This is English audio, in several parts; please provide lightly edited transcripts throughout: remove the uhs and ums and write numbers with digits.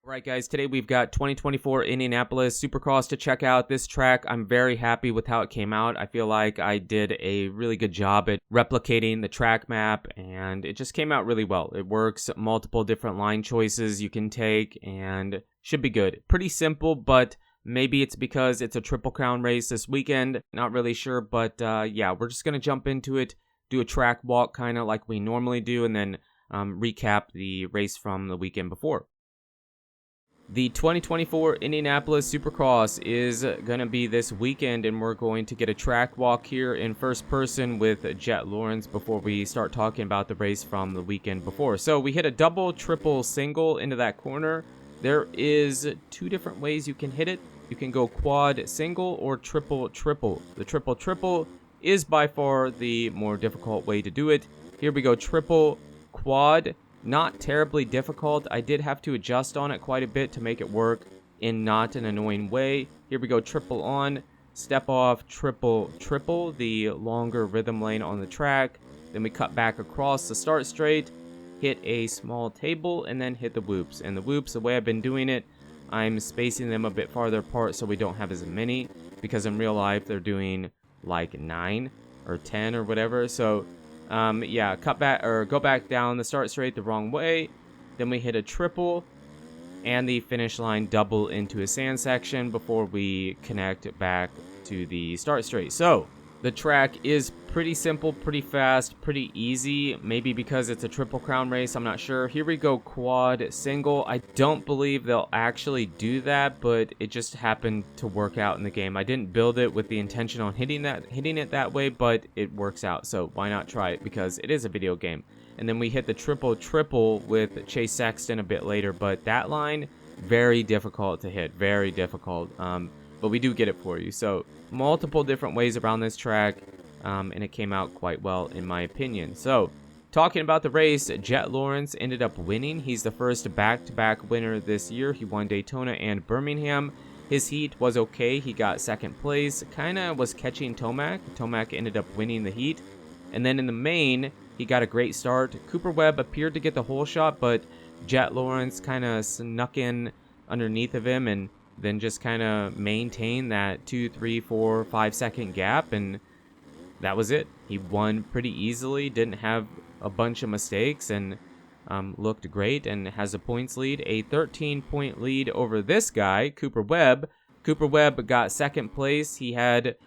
All right, guys, today we've got 2024 Indianapolis Supercross to check out. This track, I'm very happy with how it came out. I feel like I did a really good job at replicating the track map, and it just came out really well. It works, multiple different line choices you can take, and should be good. Pretty simple, but maybe it's because it's a Triple Crown race this weekend. Not really sure, but yeah, we're just going to jump into it, do a track walk kind of like we normally do, and then recap the race from the weekend before. The 2024 Indianapolis Supercross is going to be this weekend, and we're going to get a track walk here in first person with Jett Lawrence before we start talking about the race from the weekend before. So we hit a double, triple, single into that corner. There is two different ways you can hit it. You can go quad, single, or triple, triple. The triple, triple is by far the more difficult way to do it. Here we go, triple, quad. Not terribly difficult. I did have to adjust on it quite a bit to make it work in not an annoying way. Here we go, triple on, step off, triple, triple, the longer rhythm lane on the track. Then we cut back across the start straight, hit a small table, and then hit the whoops. And the whoops, the way I've been doing it, I'm spacing them a bit farther apart so we don't have as many, because in real life they're doing like 9 or 10 or whatever. So yeah, cut back or go back down the start straight the wrong way. Then we hit a triple and the finish line double into a sand section before we connect back to the start straight. So the track is pretty simple, pretty fast, pretty easy. Maybe because it's a Triple Crown race, I'm not sure. Here we go, quad, single. I don't believe they'll actually do that, but it just happened to work out in the game. I didn't build it with the intention on hitting it that way, but it works out. So why not try it? Because it is a video game. And then we hit the triple, triple with Chase Sexton a bit later, but that line, very difficult to hit, very difficult. But we do get it for you. So multiple different ways around this track, and it came out quite well in my opinion. So talking about the race, Jett Lawrence ended up winning. He's the first back-to-back winner this year. He won Daytona and Birmingham. His heat was okay. He got second place, kind of was catching Tomac. Tomac ended up winning the heat. And then in the main, he got a great start. Cooper Webb appeared to get the whole shot, but Jett Lawrence kind of snuck in underneath of him and then just kind of maintain that 2, 3, 4, 5 second gap, and that was it. He won pretty easily, didn't have a bunch of mistakes, and looked great, and has a points lead, a 13-point lead over this guy, Cooper Webb. Cooper Webb got second place. He had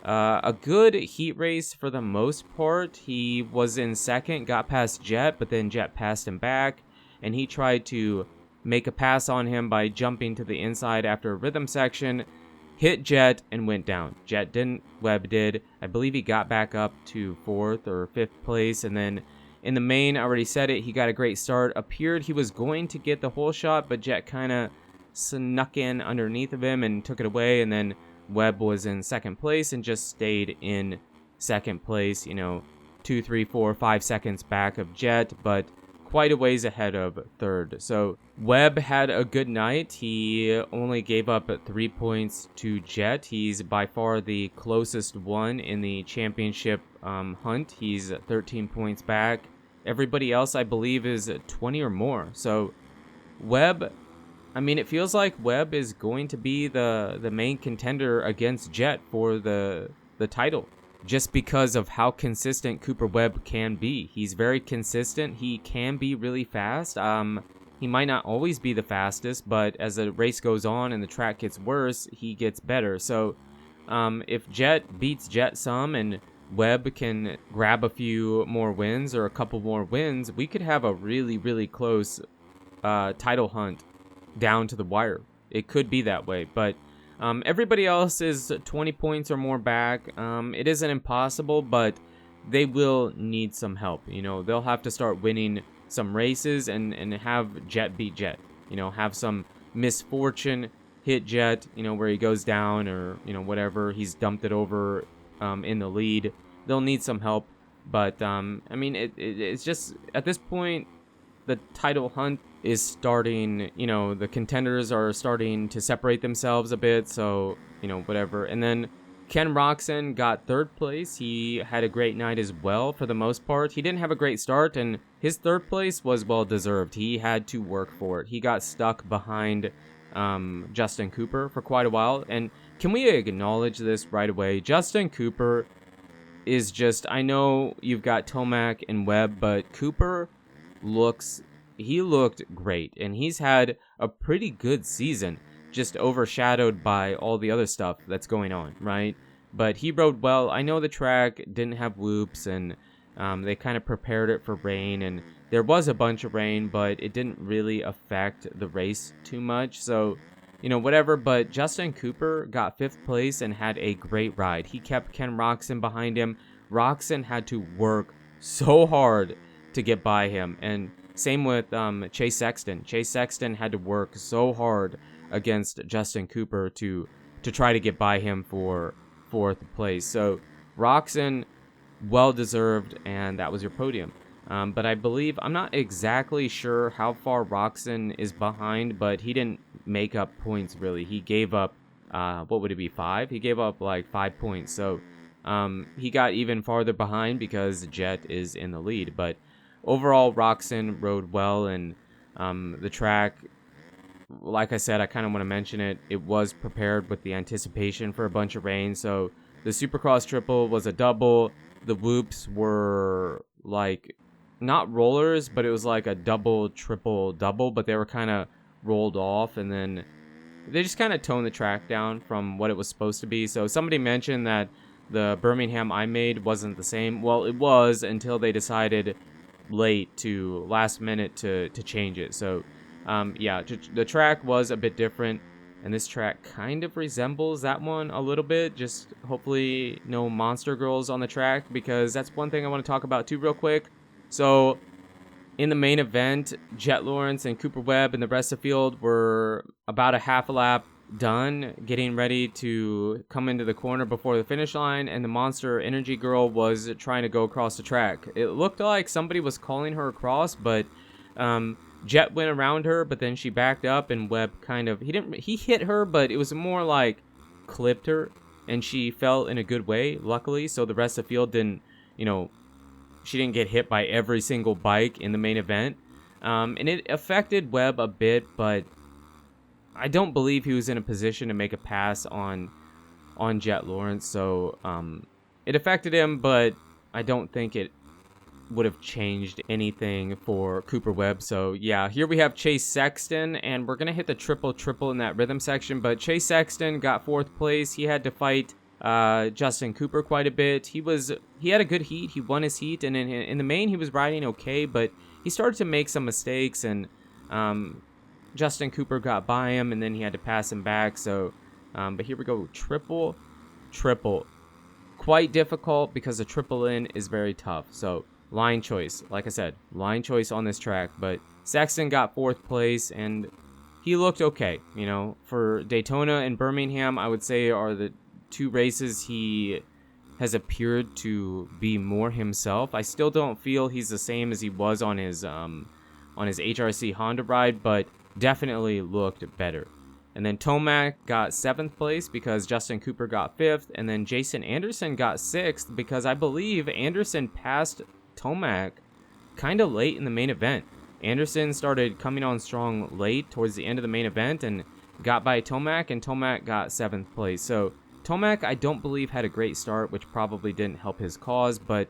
a good heat race for the most part. He was in second, got past Jett, but then Jett passed him back, and he tried to make a pass on him by jumping to the inside after a rhythm section, hit Jett, and went down. Jett didn't, Webb did. I believe he got back up to 4th or 5th place, and then in the main, I already said it, he got a great start. Appeared he was going to get the whole shot, but Jett kind of snuck in underneath of him and took it away, and then Webb was in second place and just stayed in second place, 2, 3, 4, 5 seconds back of Jett, but quite a ways ahead of third. So Webb had a good night. He only gave up 3 points to Jett. He's by far the closest one in the championship hunt. He's 13 points back. Everybody else, I believe, is 20 or more. So Webb, it feels like Webb is going to be the main contender against Jett for the title, just because of how consistent Cooper Webb can be. He's very consistent. He can be really fast. He might not always be the fastest, but as the race goes on and the track gets worse, he gets better. So if Jett beats Jett some and Webb can grab a few more wins or a couple more wins, we could have a really, really close title hunt down to the wire. It could be that way, but everybody else is 20 points or more back. It isn't impossible, but they will need some help. They'll have to start winning some races and have Jett beat Jett. Have some misfortune hit Jett, where he goes down or, whatever. He's dumped it over in the lead. They'll need some help. But, it's just, at this point, the title hunt is starting, the contenders are starting to separate themselves a bit, so, whatever. And then Ken Roczen got third place. He had a great night as well for the most part. He didn't have a great start, and his third place was well deserved. He had to work for it. He got stuck behind Justin Cooper for quite a while. And can we acknowledge this right away? Justin Cooper is just, I know you've got Tomac and Webb, but Cooper looked great, and he's had a pretty good season, just overshadowed by all the other stuff that's going on, right? But he rode well. I know the track didn't have whoops, and they kind of prepared it for rain, and there was a bunch of rain, but it didn't really affect the race too much. So, whatever. But Justin Cooper got 5th place and had a great ride. He kept Ken Roczen behind him. Roczen had to work so hard to get by him. And same with Chase Sexton. Chase Sexton had to work so hard against Justin Cooper to try to get by him for 4th place. So Roczen, well deserved, and that was your podium. But I believe, I'm not exactly sure how far Roczen is behind, but he didn't make up points really. He gave up, what would it be, 5? He gave up like 5 points. So he got even farther behind because Jett is in the lead. But overall, Roczen rode well, and the track, like I said, I kind of want to mention it. It was prepared with the anticipation for a bunch of rain. So the Supercross triple was a double. The whoops were like not rollers, but it was like a double, triple, double, but they were kind of rolled off, and then they just kind of toned the track down from what it was supposed to be. So somebody mentioned that the Birmingham I made wasn't the same. Well, it was until they decided last minute to change it. So yeah, the track was a bit different, and this track kind of resembles that one a little bit. Just hopefully no monster girls on the track, because that's one thing I want to talk about too real quick. So in the main event, Jett Lawrence and Cooper Webb and the rest of the field were about a half a lap done, getting ready to come into the corner before the finish line, and the Monster Energy girl was trying to go across the track. It looked like somebody was calling her across, but Jett went around her, but then she backed up, and Webb he hit her, but it was more like clipped her, and she fell in a good way, luckily, so the rest of the field didn't, she didn't get hit by every single bike in the main event. And it affected Webb a bit, but I don't believe he was in a position to make a pass on Jett Lawrence. So it affected him, but I don't think it would have changed anything for Cooper Webb. So yeah, here we have Chase Sexton, and we're going to hit the triple in that rhythm section. But Chase Sexton got 4th place. He had to fight Justin Cooper quite a bit. He had a good heat. He won his heat, and in the main he was riding okay, but he started to make some mistakes, and Justin Cooper got by him, and then he had to pass him back. So but here we go, triple, quite difficult because the triple in is very tough. So line choice, like I said, line choice on this track. But Sexton got 4th place, and he looked okay. For Daytona and Birmingham, I would say are the 2 races he has appeared to be more himself. I still don't feel he's the same as he was on his HRC Honda ride, but definitely looked better. And then Tomac got 7th place because Justin Cooper got 5th, and then Jason Anderson got 6th because I believe Anderson passed Tomac kind of late in the main event. Anderson started coming on strong late towards the end of the main event and got by Tomac, and Tomac got 7th place. So Tomac, I don't believe, had a great start, which probably didn't help his cause, but,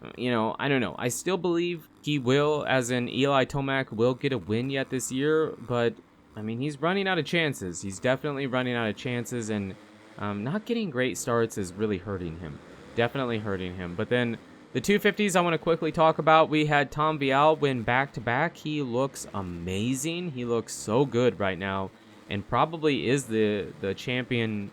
I don't know. I still believe he will, as in Eli Tomac will get a win yet this year, but, he's running out of chances. He's definitely running out of chances, and not getting great starts is really hurting him. Definitely hurting him. But then the 250s I want to quickly talk about. We had Tom Vial win back-to-back. He looks amazing. He looks so good right now, and probably is the champion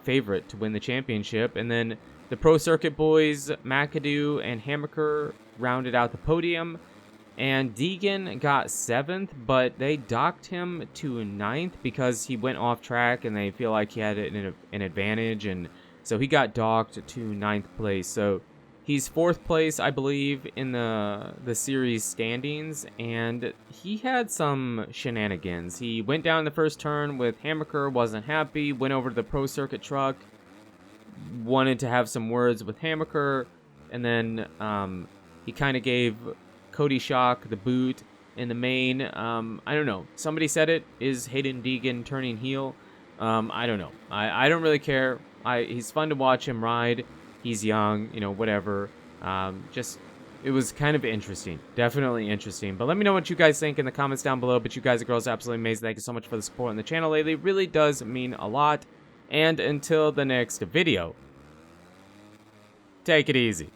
favorite to win the championship. And then the Pro Circuit boys, McAdoo and Hammaker, rounded out the podium, and Deegan got 7th, but they docked him to 9th because he went off track and they feel like he had an advantage, and so he got docked to 9th place. So he's 4th place, I believe, in the series standings, and he had some shenanigans. He went down the first turn with Hammaker, wasn't happy, went over to the Pro Circuit truck, wanted to have some words with Hammaker, and then he kind of gave Cody shock, the boot, in the main. I don't know. Somebody said it. Is Haiden Deegan turning heel? I don't know. I don't really care. He's fun to watch him ride. He's young, you know, whatever. It was kind of interesting. Definitely interesting. But let me know what you guys think in the comments down below. But you guys are girls absolutely amazing. Thank you so much for the support on the channel lately. It really does mean a lot. And until the next video, take it easy.